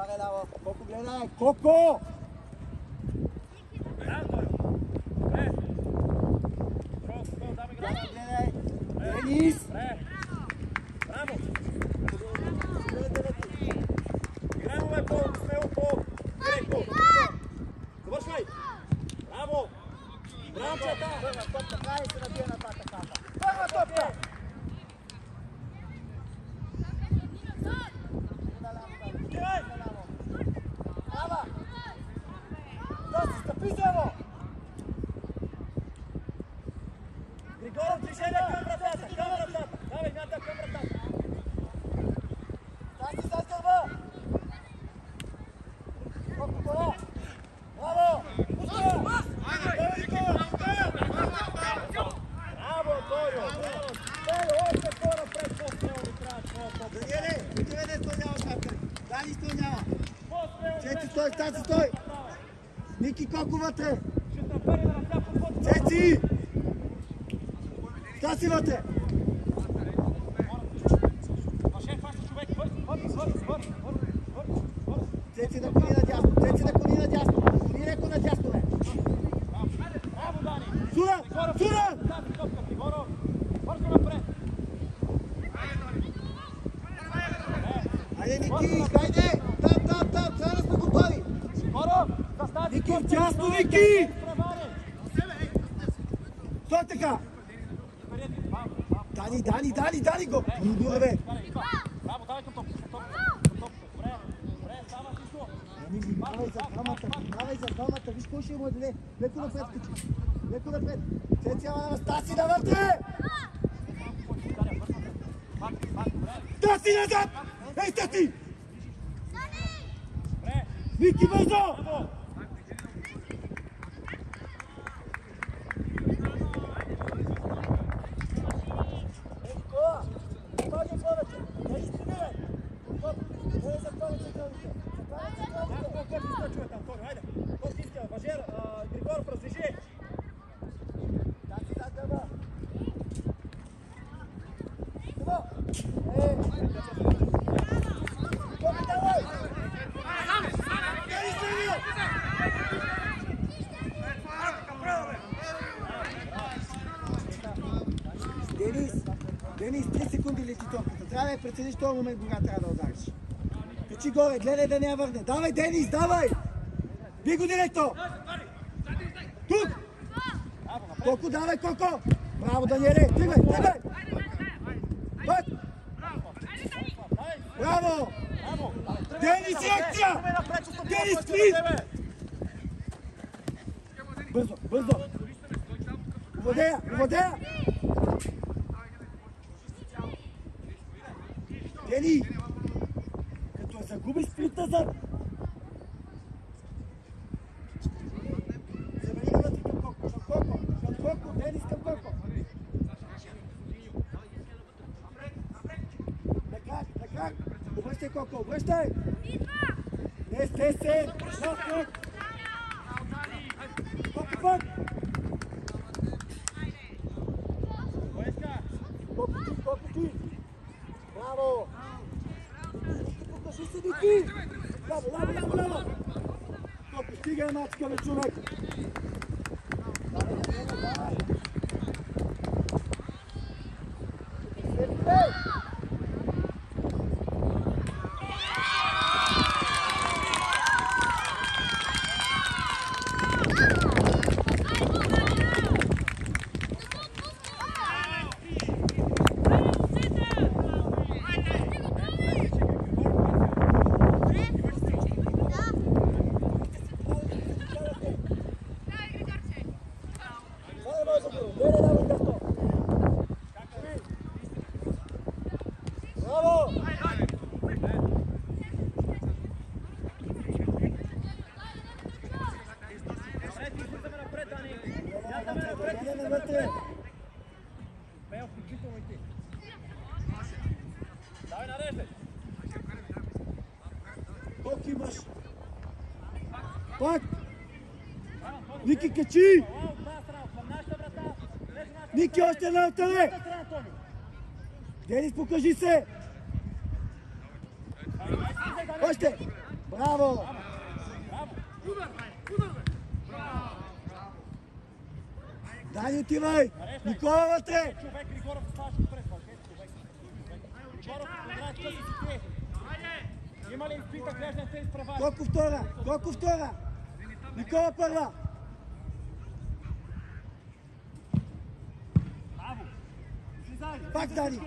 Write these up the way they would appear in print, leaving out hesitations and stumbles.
Карай, Лаво. Коко, гледай. Коко! Гледай. Денис! Браво! Играемо бе по-смело, по-директно. Завършвай! Браво! Браво, чета! Първа топка, край се набия на двата капа. Първа топка! Играй! Ава! Да си стъпи заво! Григоров, движение към вратата, към вратата! Давай, мята към вратата! Да си зад гърба! Колко това? Браво! Пуска! Браво, Торио! Още по-напред, по-смело ми трябва твоя топ. Даниеле, отивай да изпълнява шапка. Дани изпълнява. Цеци, стой, Стаци, стой! Ники, колко вътре? Цеци! Стаци вътре! Цеци да кони надясно, Цеци да кони надясно. Кони леко надясно, бе. Сура! Сура! Айде, Ники, хайде! Там, трябва да сме готови! Ники, вдясно, Ники! Стой така! Дани го! Добре, бе! Браво, давай към топката. Добре, става всичко. Давай за двамата, виж какво ще му даде. Леко напред, кучи. Леко напред. Цеци, ама Стаси навътре! Стаси назад! Ей, Стаси! Ники, бързо! Григоров, развяжи! Денис, 3 секунди лети топката. Трябва да прецениш този момент, кога трябва да удариш. Качи горе, гледай да не я върне. Давай, Денис, давай! Би го директно! Тук! Коко, давай, Коко! Браво, Даниеле! Тръгвай! Път! Браво! Денис, реакция! Денис, клин! Бързо! Уводея! Дени! Като загуби спринта зад! Завери вътре към Коко! Денис към Коко! На крак! Обръщай, Коко, обръщай! Не се! Коко пък! Коко ти! Браво! Покажи се, Ники! Браво! Коко, стига мачка, бе, човек! Давай! Колко имаш? Пак! Ники, качи! Ники, още една отъде! Денис, покажи се! Още! Браво! Дани, отивай! Никола вътре! Човек, Григоров, ставаш отпред. Човек. Григоров, играеш къси си ти. Има ли изпита, глеждане те изправа? Коко втора! Никола първа! Браво! Слизай! Пак Дани!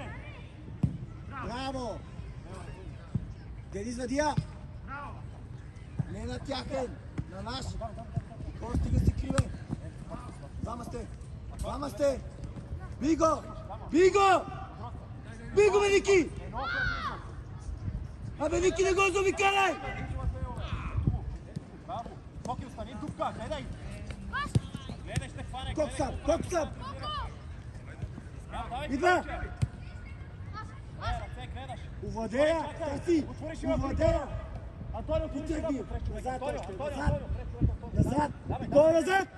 Браво! Дени Задия! Не на тяхен! На наш! Никола стига се криве! Двама сте! Биго! Биго, бе, Ники! Абе, Ники, не го заобикаляй! Браво! Коки, остани дупка, гледай! Гледай, ще хване! Коксап! Идва! Гледаш! Увладея! Търси! Увладея! Антонио, Отърви! Назад още! Антонио! Назад! Никола, назад!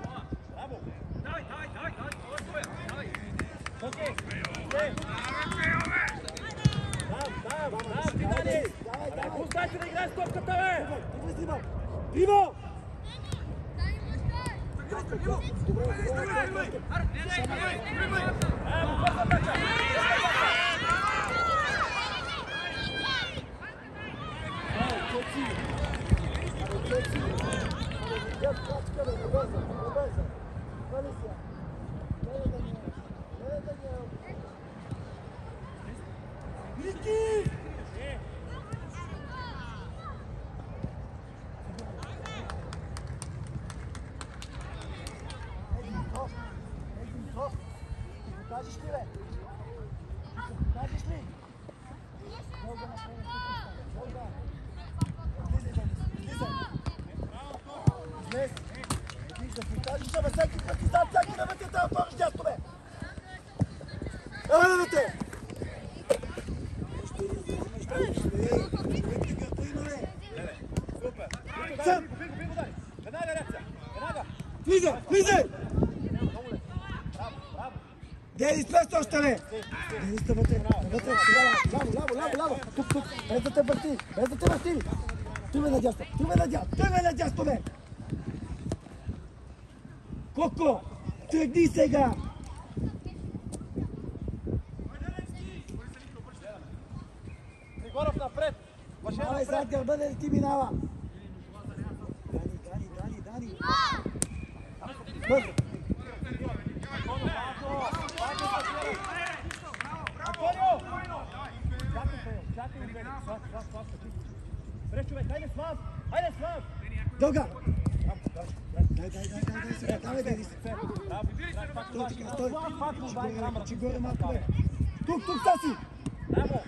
Браво! Давай! Окей! Ти Дани! Пускайте да играеш топката, бе! Иво! Ники! Покажеш ли, бе? Покажеш ли? Волга на средната. Волга. Излез. Излез да покажеш, бе, всеки път иззад, всеки да бъде това отвориш дясно, бе. Еле, бе! Супер! Веднага реакция! Веднага! Влизай! Браво! Денис, престо още не! Денис, вътре! Ляво! Тук! Без да те върти! Той ме надясно, бе! Коко! Тръгни сега! Григоров напред! Давай зад гърба да ти минава! Дани! Бързо! Антонио! Чакай! През човек, хайде Слав! Дълга! Дай сега, давай Денис! Стой! Че горе малко, бе! Тук, Стаси! Браво!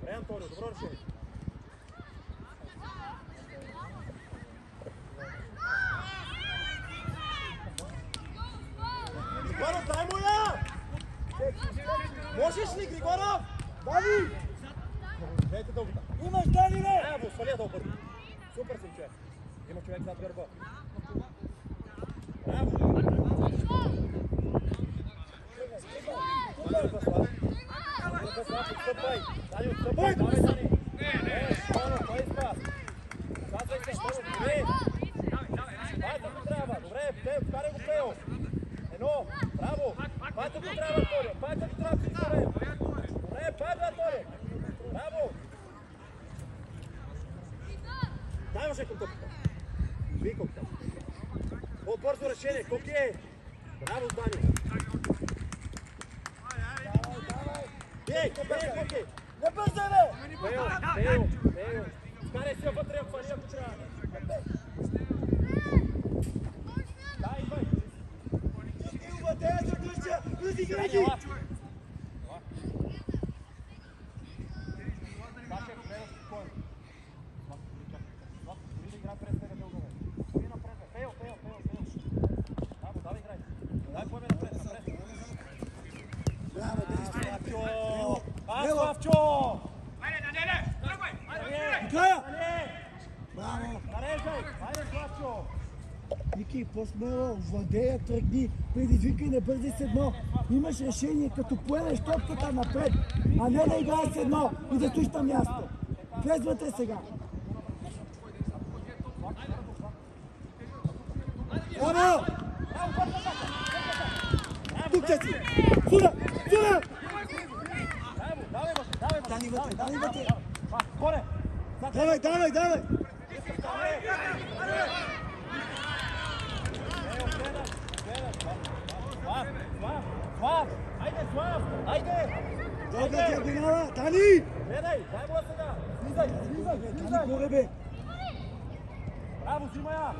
Добре, Антонио, добро решение. Григоров, дай му я! Можеш ли, Григоров? Дани! Дайте дългата. Имаш Дани, бе! Браво, сваля дълбър. Супер си, човек. Има човек зад гърба. Браво! Супер, Слав. Отстъпвай! Дани, отстъпвай! Давай, Дани! Той изпас! Казвай се, добре! Пата го трябва! Добре, вкарай го Пео! Едно! Браво! Пата го трябва, Антонио! Пата го трябва, Филипарев! Добре, пада, Антонио! Браво! Дай може към топката! Вий колката! По-бързо решение! Коки е! Браво, Дани! Ей, Коки! Не бързай, бе! Пео! Скарай си вътре, фани, ако трябва! Дай, идвай! Увладея за ключа! Разиграй ги! Славчо! Никола! Браво! Нареждай! Хайде, Славчо! Ники, по-смело, владея, тръгни, предизвикай, не бързи с едно. Имаш решение, като поемеш топката напред, а не да играеш с едно и да стоиш на място. Влезвате сега. Браво! Тук си! Сюда! Сюда! Дани вътре, Дани вътре! Давай, давай, давай! Слав! Айде, Слав! Айде! Долга диагонала! Дани! Гледай, дай му сега! Слизай, слизай, слизай! Дани, горе бе! Браво, Симая!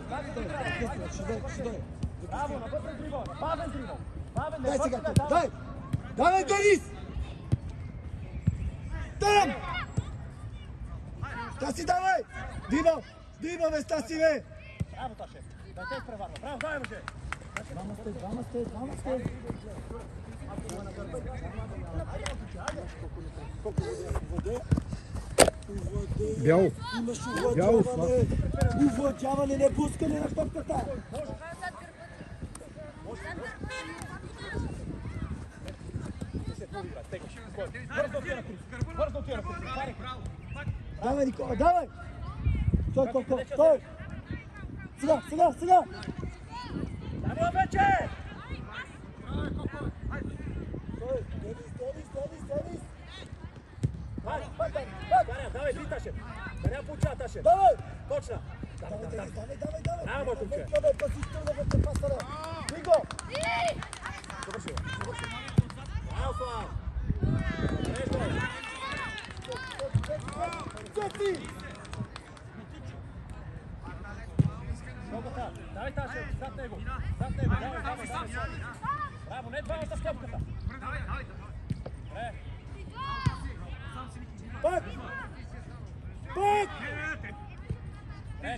Браво, на бързен дрибъл! Бавен дрибъл! Бавен, не Дай сега, бързен, дай! Давай, Денис! Там! Стаси, давай! Дрибъл! Дрибъл, бе, Стаси, бе! Браво, Таше! Да те изпреварва! Браво, давай, мъже! Двама сте! Бяло. Имаш Бяло, увладяване, не пускане на топката! Бързо отива на кръг! Давай, Никола, давай! Стой! Сега! Давай вече! Денис! Давай, бий, Таше! Да няма получава, Таше! Давай! Точно! Давай! Браво, мой момче! Бего! Завърши! Браво, Слав! Цеци! Давай, Таше! Зад него! Давай! Браво, не двамата в топката! Пак!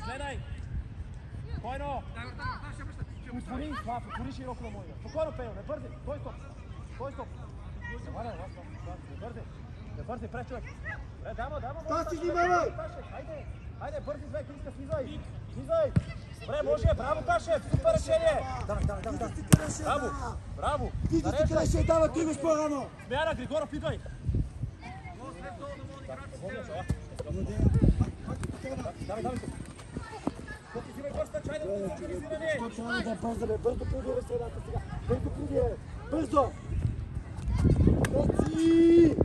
Гледай! Спокойно! Отвори, Слав, отвори широко на моя. Спокойно, Пейо, не бързи! Стой стоп! Не бързи, през човек! Дама! Стаси, внимавай! Хайде, бързи, две, Криска, слизай! Добре, може, браво, Ташев, супер решение! Давай! Браво! Ти да ти креше, дава, ти имаш по-рано! Смяна, Григоров, идвай! Давай! Коки си ме бърза, чай да го организиране! Точно да бързаме, бързо прибираме средата сега! Бързо! Цеци!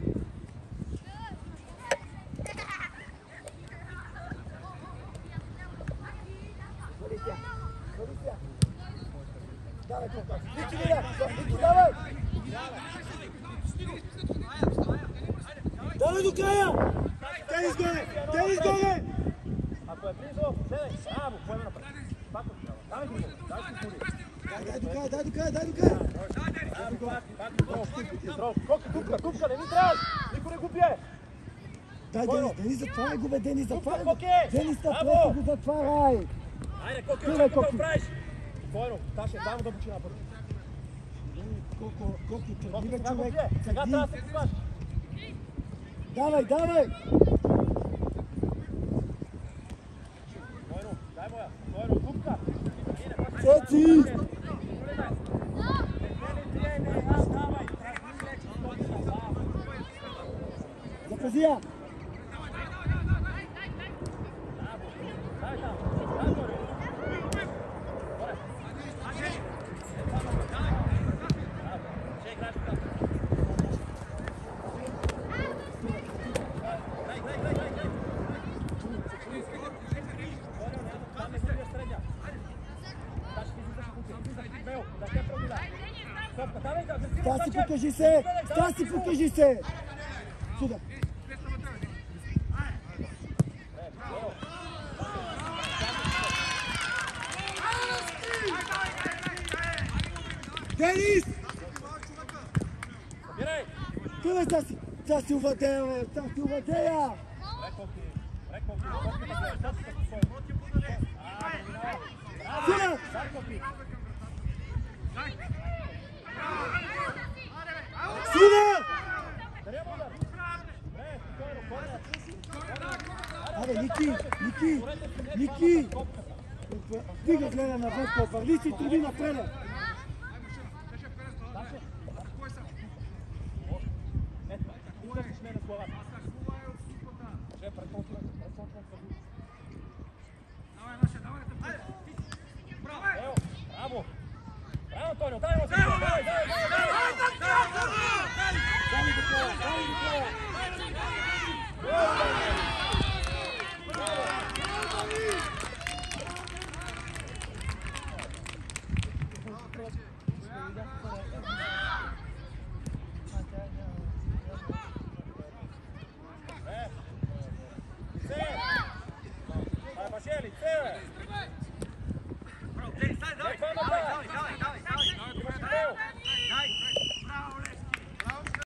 Давай, Ники, давай! Давай до края! Денис горе! Ако е близо, гледай! Браво, поеме напред! Давай, Григоров, Дай до края! Купка, не ми трябваш! Никой не го бие! Дай, Денис, затваряй го, бе, Денис, затваряй го! Коки! Денис, напред го затваряй! Айде, Коки, очаква да го правиш! Спокойно, Таше, дай му да бучи напред. Колко тръгни, бе, Сега го човек! бие! Сега трябва да се пускаш! Давай! Спокойно, дай моя! Спокойно, купка! Цеци! Заказия! Стаси, покажи се! Сюда! Денис! Тук е Стаси! Стаси увладея, бе! Стаси увладея! Сюда! Сюда! Абе, Ники! Стига гледа навън, върни си, труди напред. Bravo! Bravo Antonio, dai, Dai,